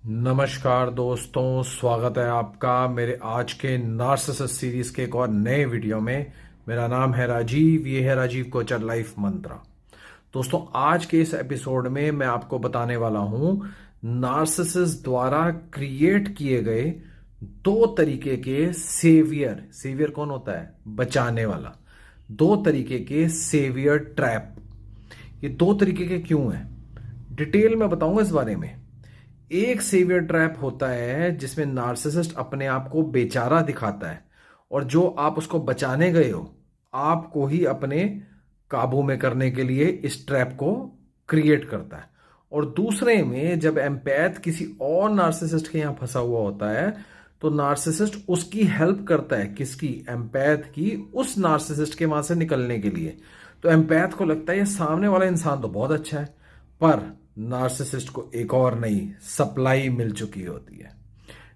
नमस्कार दोस्तों, स्वागत है आपका मेरे आज के नार्सिसिस्ट सीरीज के एक और नए वीडियो में। मेरा नाम है राजीव, ये है राजीव कोचर लाइफ मंत्रा। दोस्तों, आज के इस एपिसोड में मैं आपको बताने वाला हूं नार्सिसिस्ट द्वारा क्रिएट किए गए दो तरीके के सेवियर। सेवियर कौन होता है? बचाने वाला। दो तरीके के सेवियर ट्रैप। ये दो तरीके के क्यों हैं, डिटेल में बताऊंगा इस बारे में। एक सेवियर ट्रैप होता है जिसमें नार्सिसिस्ट अपने आप को बेचारा दिखाता है और जो आप उसको बचाने गए हो आपको ही अपने काबू में करने के लिए इस ट्रैप को क्रिएट करता है। और दूसरे में जब एम्पैथ किसी और नार्सिसिस्ट के यहां फंसा हुआ होता है तो नार्सिसिस्ट उसकी हेल्प करता है। किसकी? एम्पैथ की, उस नार्सिसिस्ट के वहां से निकलने के लिए। तो एम्पैथ को लगता है ये सामने वाला इंसान तो बहुत अच्छा है, पर नार्सिसिस्ट को एक और नई सप्लाई मिल चुकी होती है।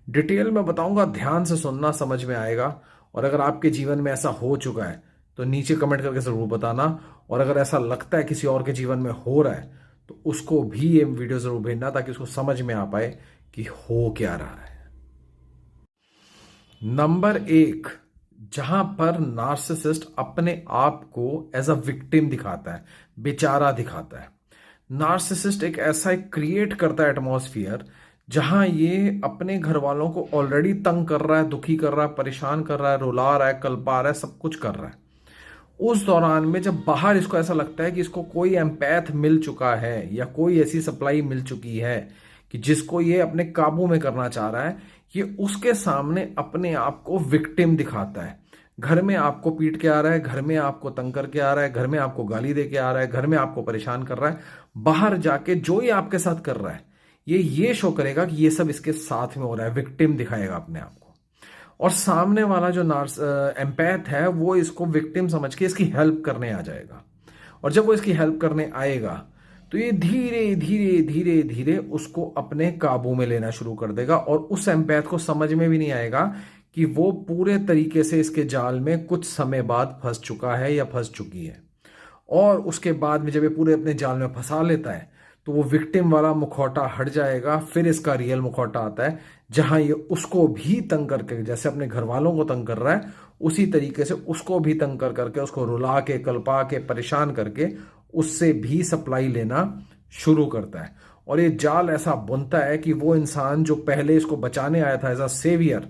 डिटेल में बताऊंगा, ध्यान से सुनना, समझ में आएगा। और अगर आपके जीवन में ऐसा हो चुका है तो नीचे कमेंट करके जरूर बताना। और अगर ऐसा लगता है किसी और के जीवन में हो रहा है तो उसको भी ये वीडियो जरूर भेजना ताकि उसको समझ में आ पाए कि हो क्या रहा है। नंबर एक, जहां पर नार्सिसिस्ट अपने आप को एज अ विक्टिम दिखाता है, बेचारा दिखाता है। नार्सिसिस्ट एक ऐसा क्रिएट करता है एटमॉस्फियर जहां ये अपने घर वालों को ऑलरेडी तंग कर रहा है, दुखी कर रहा है, परेशान कर रहा है, रुला रहा है, कल्पा रहा है, सब कुछ कर रहा है। उस दौरान में जब बाहर इसको ऐसा लगता है कि इसको कोई एम्पैथ मिल चुका है या कोई ऐसी सप्लाई मिल चुकी है कि जिसको ये अपने काबू में करना चाह रहा है, ये उसके सामने अपने आप को विक्टिम दिखाता है। घर में आपको पीट के आ रहा है, घर में आपको तंग करके आ रहा है, घर में आपको गाली दे के आ रहा है, घर में आपको परेशान कर रहा है। बाहर जाके जो ये आपके साथ कर रहा है ये शो करेगा कि ये सब इसके साथ में हो रहा है, विक्टिम दिखाएगा अपने आप को। और सामने वाला जो नार्स एम्पैथ है वो इसको विक्टिम समझ के इसकी हेल्प करने आ जाएगा। और जब वो इसकी हेल्प करने आएगा तो ये धीरे धीरे धीरे धीरे उसको अपने काबू में लेना शुरू कर देगा। और उस एम्पैथ को समझ में भी नहीं आएगा कि वो पूरे तरीके से इसके जाल में कुछ समय बाद फंस चुका है या फंस चुकी है। और उसके बाद में जब ये पूरे अपने जाल में फंसा लेता है तो वो विक्टिम वाला मुखौटा हट जाएगा। फिर इसका रियल मुखौटा आता है जहां ये उसको भी तंग करके, जैसे अपने घर वालों को तंग कर रहा है उसी तरीके से उसको भी तंग कर करके, उसको रुला के, कल्पा के, परेशान करके उससे भी सप्लाई लेना शुरू करता है। और ये जाल ऐसा बुनता है कि वो इंसान जो पहले इसको बचाने आया था एज अ सेवियर,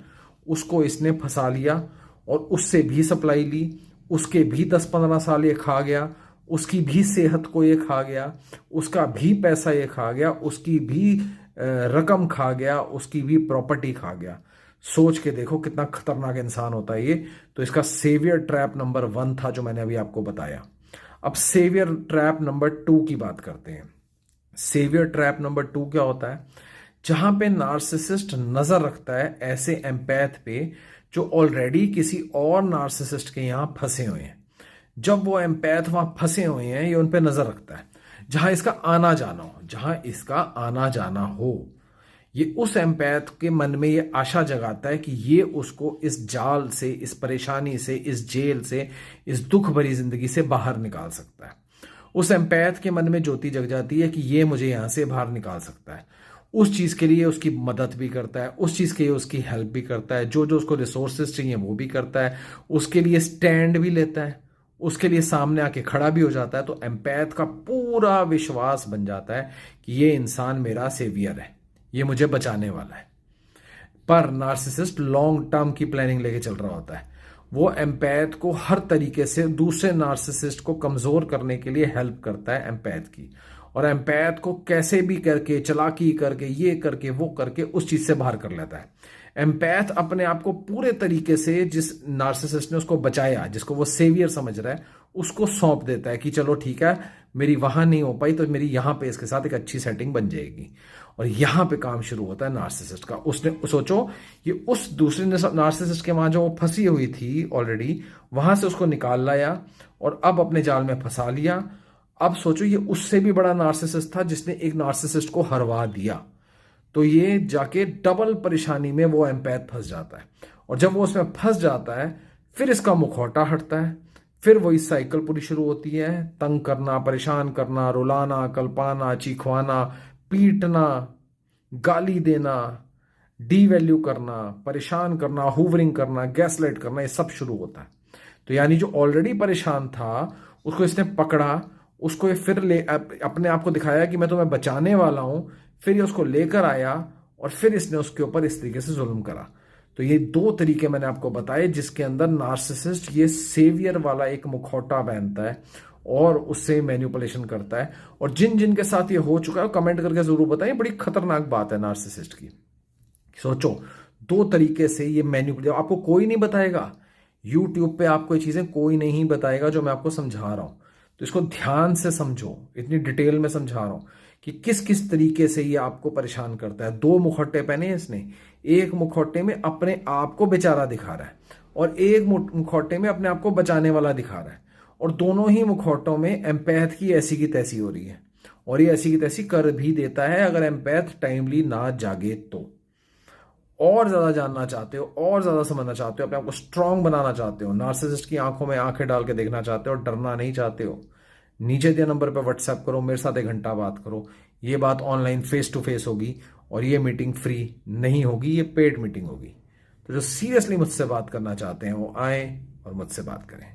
उसको इसने फंसा लिया और उससे भी सप्लाई ली। उसके भी 10-15 साल ये खा गया, उसकी भी सेहत को ये खा गया, उसका भी पैसा ये खा गया, उसकी भी रकम खा गया, उसकी भी प्रॉपर्टी खा गया। सोच के देखो कितना खतरनाक इंसान होता है ये। तो इसका सेवियर ट्रैप नंबर 1 था जो मैंने अभी आपको बताया। अब सेवियर ट्रैप नंबर 2 की बात करते हैं। सेवियर ट्रैप नंबर 2 क्या होता है? जहां पे नार्सिसिस्ट नजर रखता है ऐसे एम्पैथ पे जो ऑलरेडी किसी और नार्सिसिस्ट के यहां फंसे हुए हैं। जब वो एम्पैथ वहां फंसे हुए हैं, ये उन पे नजर रखता है जहां इसका आना जाना हो, जहां इसका आना जाना हो। ये उस एम्पैथ के मन में ये आशा जगाता है कि ये उसको इस जाल से, इस परेशानी से, इस जेल से, इस दुख भरी जिंदगी से बाहर निकाल सकता है। उस एम्पैथ के मन में ज्योति जग जाती है कि ये मुझे यहां से बाहर निकाल सकता है। उस चीज के लिए उसकी मदद भी करता है, उस चीज के लिए उसकी हेल्प भी करता है, जो जो उसको रिसोर्सेज चाहिए वो भी करता है, उसके लिए स्टैंड भी लेता है, उसके लिए सामने आके खड़ा भी हो जाता है। तो एम्पैथ का पूरा विश्वास बन जाता है कि ये इंसान मेरा सेवियर है, ये मुझे बचाने वाला है। पर नार्सिसिस्ट लॉन्ग टर्म की प्लानिंग लेके चल रहा होता है। वो एम्पैथ को हर तरीके से दूसरे नार्सिसिस्ट को कमजोर करने के लिए हेल्प करता है एम्पैथ की। और एम्पैथ को कैसे भी करके, चालाकी करके, ये करके, वो करके उस चीज से बाहर कर लेता है। एम्पैथ अपने आप को पूरे तरीके से जिस नार्सिसिस्ट ने उसको बचाया, जिसको वो सेवियर समझ रहा है, उसको सौंप देता है कि चलो ठीक है, मेरी वहां नहीं हो पाई तो मेरी यहां पे इसके साथ एक अच्छी सेटिंग बन जाएगी। और यहां पे काम शुरू होता है नार्सिसिस्ट का। उसने सोचो, ये उस दूसरे नार्सिसिस्ट के वहां जो वो फंसी हुई थी ऑलरेडी, वहां से उसको निकाल लाया और अब अपने जाल में फंसा लिया। अब सोचो, ये उससे भी बड़ा नार्सिसिस्ट था जिसने एक नार्सिसिस्ट को हरवा दिया। तो ये जाके डबल परेशानी में वो एम्पैथ फंस जाता है। और जब वो उसमें फंस जाता है फिर इसका मुखौटा हटता है, फिर वही साइकिल पूरी शुरू होती है। तंग करना, परेशान करना, रुलाना, कल्पाना, चीखवाना, पीटना, गाली देना, डीवैल्यू करना, परेशान करना, हुवरिंग करना, गैसलाइट करना, ये सब शुरू होता है। तो यानी जो ऑलरेडी परेशान था उसको इसने पकड़ा, उसको ये फिर अपने आप को दिखाया कि मैं तुम्हें बचाने वाला हूं, फिर ये उसको लेकर आया और फिर इसने उसके ऊपर इस तरीके से जुल्म करा। तो ये दो तरीके मैंने आपको बताए जिसके अंदर नार्सिसिस्ट ये सेवियर वाला एक मुखौटा पहनता है और उससे मैनिपुलेशन करता है। और जिन जिन के साथ ये हो चुका है कमेंट करके जरूर बताएं, बड़ी खतरनाक बात है नार्सिसिस्ट की। सोचो, दो तरीके से ये मैनिपुलेट, आपको कोई नहीं बताएगा, यूट्यूब पे आपको ये चीजें कोई नहीं बताएगा जो मैं आपको समझा रहा हूं। तो इसको ध्यान से समझो, इतनी डिटेल में समझा रहा हूं कि किस किस तरीके से ये आपको परेशान करता है। दो मुखौटे पहने हैं इसने, एक मुखौटे में अपने आप को बेचारा दिखा रहा है और एक मुखौटे में अपने आप को बचाने वाला दिखा रहा है, और दोनों ही मुखौटों में एम्पैथ की ऐसी की तैसी हो रही है, और ये ऐसी की तैसी कर भी देता है अगर एम्पैथ टाइमली ना जागे तो। और ज्यादा जानना चाहते हो, और ज्यादा समझना चाहते हो, अपने आप को स्ट्रांग बनाना चाहते हो, नार्सिसिस्ट की आंखों में आंखें डाल के देखना चाहते हो, डरना नहीं चाहते हो, नीचे दिए नंबर पर व्हाट्सएप करो, मेरे साथ 1 घंटा बात करो। ये बात ऑनलाइन फेस टू फेस होगी और ये मीटिंग फ्री नहीं होगी, ये पेड मीटिंग होगी। तो जो सीरियसली मुझसे बात करना चाहते हैं वो आए और मुझसे बात करें।